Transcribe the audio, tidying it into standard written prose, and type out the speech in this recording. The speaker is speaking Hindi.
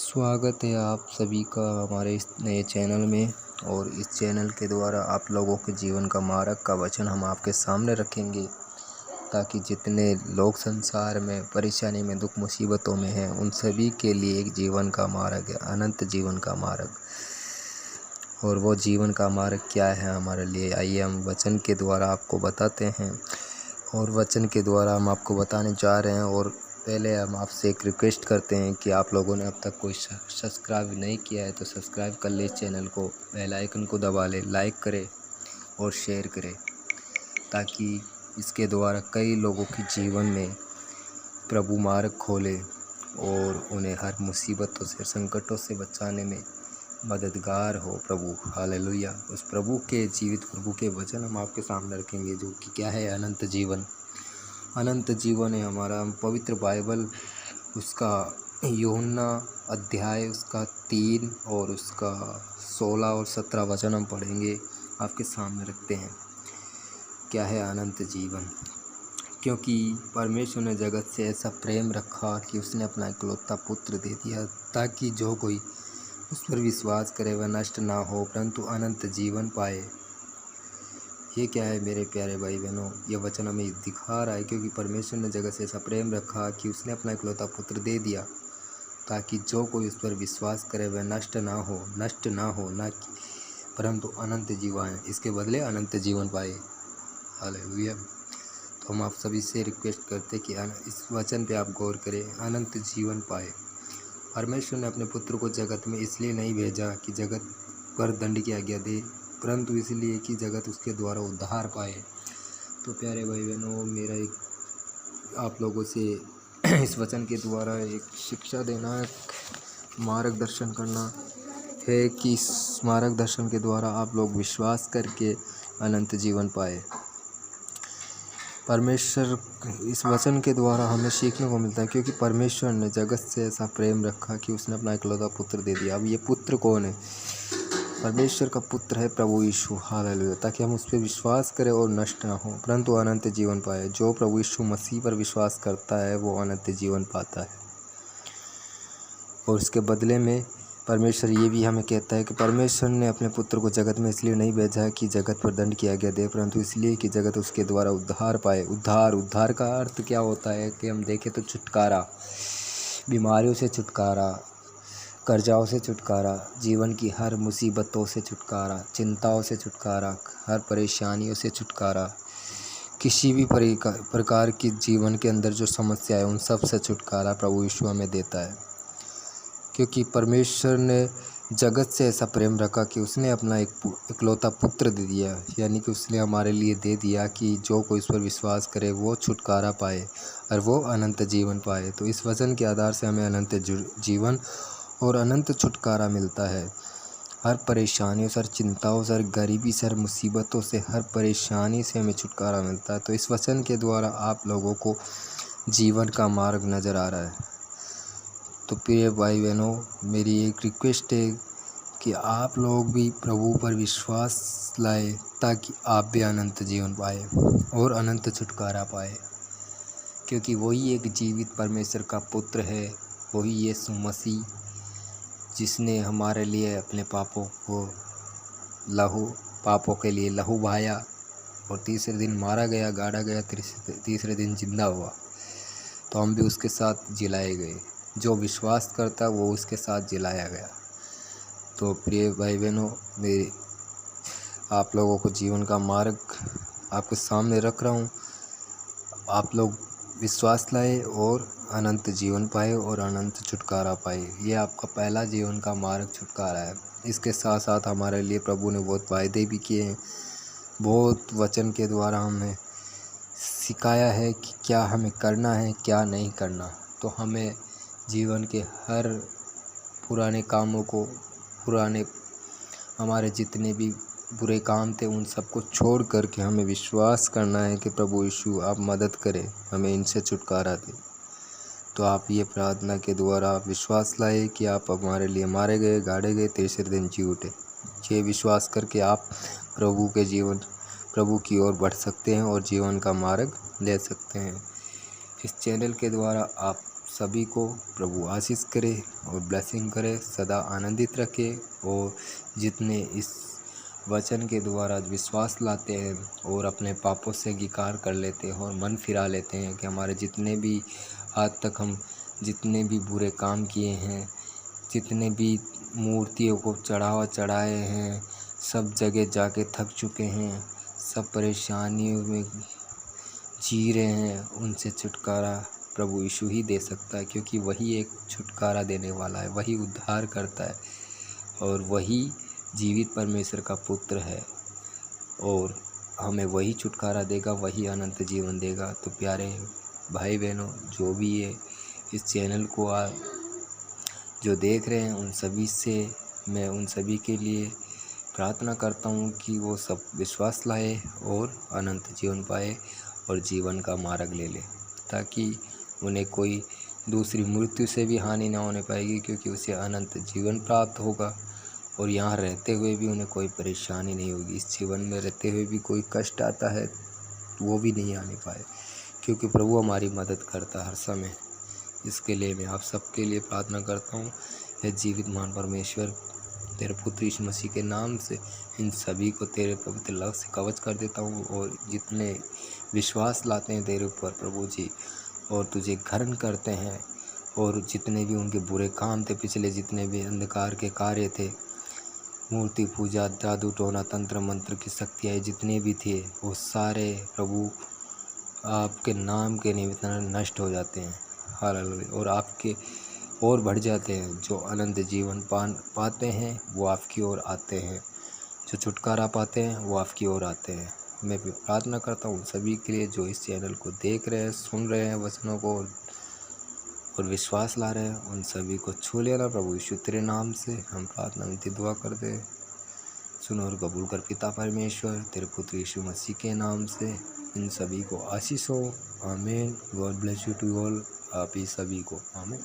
स्वागत है आप सभी का हमारे इस नए चैनल में। और इस चैनल के द्वारा आप लोगों के जीवन का मार्ग का वचन हम आपके सामने रखेंगे, ताकि जितने लोग संसार में परेशानी में दुख मुसीबतों में हैं उन सभी के लिए एक जीवन का मार्ग है, अनंत जीवन का मार्ग। और वो जीवन का मार्ग क्या है हमारे लिए, आइए हम वचन के द्वारा आपको बताते हैं। और वचन के द्वारा हम आपको बताने जा रहे हैं। और पहले हम आपसे एक रिक्वेस्ट करते हैं कि आप लोगों ने अब तक कोई सब्सक्राइब नहीं किया है तो सब्सक्राइब कर ले चैनल को, बेल आइकन को दबा ले, लाइक करें और शेयर करें, ताकि इसके द्वारा कई लोगों के जीवन में प्रभु मार्ग खोले और उन्हें हर मुसीबतों से, संकटों से बचाने में मददगार हो प्रभु। हालेलुया। उस प्रभु के जीवित प्रभु के वचन हम आपके सामने रखेंगे, जो कि क्या है, अनंत जीवन। अनंत जीवन है हमारा पवित्र बाइबल, उसका यूहन्ना अध्याय उसका 3 और उसका 16 और 17 वचन हम पढ़ेंगे, आपके सामने रखते हैं। क्या है अनंत जीवन? क्योंकि परमेश्वर ने जगत से ऐसा प्रेम रखा कि उसने अपना इकलौता पुत्र दे दिया, ताकि जो कोई उस पर विश्वास करे वह नष्ट ना हो परंतु अनंत जीवन पाए। ये क्या है मेरे प्यारे भाई बहनों, ये वचन हमें दिखा रहा है क्योंकि परमेश्वर ने जगत से ऐसा प्रेम रखा कि उसने अपना इकलौता पुत्र दे दिया, ताकि जो कोई उस पर विश्वास करे वह नष्ट ना हो ना कि परंतु अनंत जीवन, इसके बदले अनंत जीवन पाए। हालेलुया। तो हम आप सभी से रिक्वेस्ट करते कि इस वचन पे आप गौर करें, अनंत जीवन पाए। परमेश्वर ने अपने पुत्र को जगत में इसलिए नहीं भेजा कि जगत पर दंड की आज्ञा दे, परंतु इसलिए कि जगत उसके द्वारा उद्धार पाए। तो प्यारे भाई बहनों, मेरा एक आप लोगों से इस वचन के द्वारा एक शिक्षा देना, एक मार्गदर्शन करना है कि इस मार्गदर्शन के द्वारा आप लोग विश्वास करके अनंत जीवन पाए। परमेश्वर, इस वचन के द्वारा हमें सीखने को मिलता है, क्योंकि परमेश्वर ने जगत से ऐसा प्रेम रखा कि उसने अपना इकलौता पुत्र दे दिया। अब ये पुत्र कौन है? परमेश्वर का पुत्र है प्रभु यीशु। हालेलुया। ताकि हम उस पर विश्वास करें और नष्ट ना हो परंतु अनंत जीवन पाए। जो प्रभु यीशु मसीह पर विश्वास करता है वो अनंत जीवन पाता है। और उसके बदले में परमेश्वर ये भी हमें कहता है कि परमेश्वर ने अपने पुत्र को जगत में इसलिए नहीं भेजा कि जगत पर दंड की आज्ञा दे, परंतु इसलिए कि जगत उसके द्वारा उद्धार पाए। उद्धार का अर्थ क्या होता है कि हम देखें तो छुटकारा, बीमारियों से छुटकारा, कर्जाओं से छुटकारा, जीवन की हर मुसीबतों से छुटकारा, चिंताओं से छुटकारा, हर परेशानियों से छुटकारा, किसी भी प्रकार की जीवन के अंदर जो समस्या है उन सब से छुटकारा प्रभु यीशु हमें देता है। क्योंकि परमेश्वर ने जगत से ऐसा प्रेम रखा कि उसने अपना इकलौता पुत्र दे दिया, यानी कि उसने हमारे लिए दे दिया कि जो कोई इस पर विश्वास करे वो छुटकारा पाए और वो अनंत जीवन पाए। तो इस वचन के आधार से हमें अनंत जीवन और अनंत छुटकारा मिलता है। हर परेशानियों से, हर चिंताओं से, हर गरीबी से, हर मुसीबतों से, हर परेशानी से हमें छुटकारा मिलता है। तो इस वचन के द्वारा आप लोगों को जीवन का मार्ग नज़र आ रहा है। तो प्रिय भाई बहनों, मेरी एक रिक्वेस्ट है कि आप लोग भी प्रभु पर विश्वास लाए, ताकि आप भी अनंत जीवन पाए और अनंत छुटकारा पाए। क्योंकि वही एक जीवित परमेश्वर का पुत्र है, वही यीशु मसीह, जिसने हमारे लिए अपने पापों के लिए लहू बहाया और तीसरे दिन मारा गया, गाड़ा गया, तीसरे दिन जिंदा हुआ। तो हम भी उसके साथ जिलाए गए। जो विश्वास करता वो उसके साथ जिलाया गया। तो प्रिय भाई बहनों, मेरे आप लोगों को जीवन का मार्ग आपके सामने रख रहा हूँ। आप लोग विश्वास लाए और अनंत जीवन पाए और अनंत छुटकारा पाए। ये आपका पहला जीवन का मार्ग छुटकारा है। इसके साथ साथ हमारे लिए प्रभु ने बहुत वायदे भी किए हैं, बहुत वचन के द्वारा हमें सिखाया है कि क्या हमें करना है, क्या नहीं करना। तो हमें जीवन के हर पुराने कामों को, हमारे जितने भी बुरे काम थे उन सबको छोड़ करके हमें विश्वास करना है कि प्रभु यीशु आप मदद करें, हमें इनसे छुटकारा दें। तो आप ये प्रार्थना के द्वारा आप विश्वास लाए कि आप हमारे लिए मारे गए, गाड़े गए, तीसरे दिन जी उठे। ये विश्वास करके आप प्रभु की ओर बढ़ सकते हैं और जीवन का मार्ग ले सकते हैं। इस चैनल के द्वारा आप सभी को प्रभु आशीष करे और ब्लेसिंग करे, सदा आनंदित रखे। और जितने इस वचन के द्वारा विश्वास लाते हैं और अपने पापों से गिकार कर लेते हैं और मन फिरा लेते हैं कि हमारे जितने भी आज तक हम जितने भी बुरे काम किए हैं, जितने भी मूर्तियों को चढ़ावा चढ़ाए हैं, सब जगह जाके थक चुके हैं, सब परेशानियों में जी रहे हैं, उनसे छुटकारा प्रभु यीशु ही दे सकता है, क्योंकि वही एक छुटकारा देने वाला है, वही उद्धार करता है और वही जीवित परमेश्वर का पुत्र है और हमें वही छुटकारा देगा, वही अनंत जीवन देगा। तो प्यारे भाई बहनों, जो भी ये इस चैनल को जो देख रहे हैं, उन सभी से मैं उन सभी के लिए प्रार्थना करता हूँ कि वो सब विश्वास लाए और अनंत जीवन पाए और जीवन का मार्ग ले ले, ताकि उन्हें कोई दूसरी मृत्यु से भी हानि ना होने पाएगी, क्योंकि उसे अनंत जीवन प्राप्त होगा और यहाँ रहते हुए भी उन्हें कोई परेशानी नहीं होगी। इस जीवन में रहते हुए भी कोई कष्ट आता है वो भी नहीं आने पाए, क्योंकि प्रभु हमारी मदद करता है हर समय। इसके लिए मैं आप सबके लिए प्रार्थना करता हूँ। हे जीवित महान परमेश्वर, तेरे पुत्र यीशु मसीह के नाम से इन सभी को तेरे पवित्र लव से कवच कर देता हूँ और जितने विश्वास लाते हैं तेरे ऊपर प्रभु जी और तुझे ग्रहण करते हैं और जितने भी उनके बुरे काम थे, पिछले जितने भी अंधकार के कार्य थे, मूर्ति पूजा, जादू टोना, तंत्र मंत्र की शक्तियाँ जितने भी थे, वो सारे प्रभु आपके नाम के निमित्त नष्ट हो जाते हैं। हालेलुया। और आपके और बढ़ जाते हैं। जो अनंत जीवन पाते हैं वो आपकी ओर आते हैं, जो छुटकारा पाते हैं वो आपकी ओर आते हैं। मैं भी प्रार्थना करता हूँ सभी के लिए जो इस चैनल को देख रहे हैं, सुन रहे हैं वचनों को और विश्वास ला रहे हैं, उन सभी को छू लेना प्रभु यीशु तेरे नाम से हम प्रार्थना विनती दुआ करते हैं। सुनो और कबूल कर पिता परमेश्वर, तेरे पुत्र यीशु मसीह के नाम से इन सभी को आशीष हो। आमीन। God bless you to all. आप ही सभी को आमीन।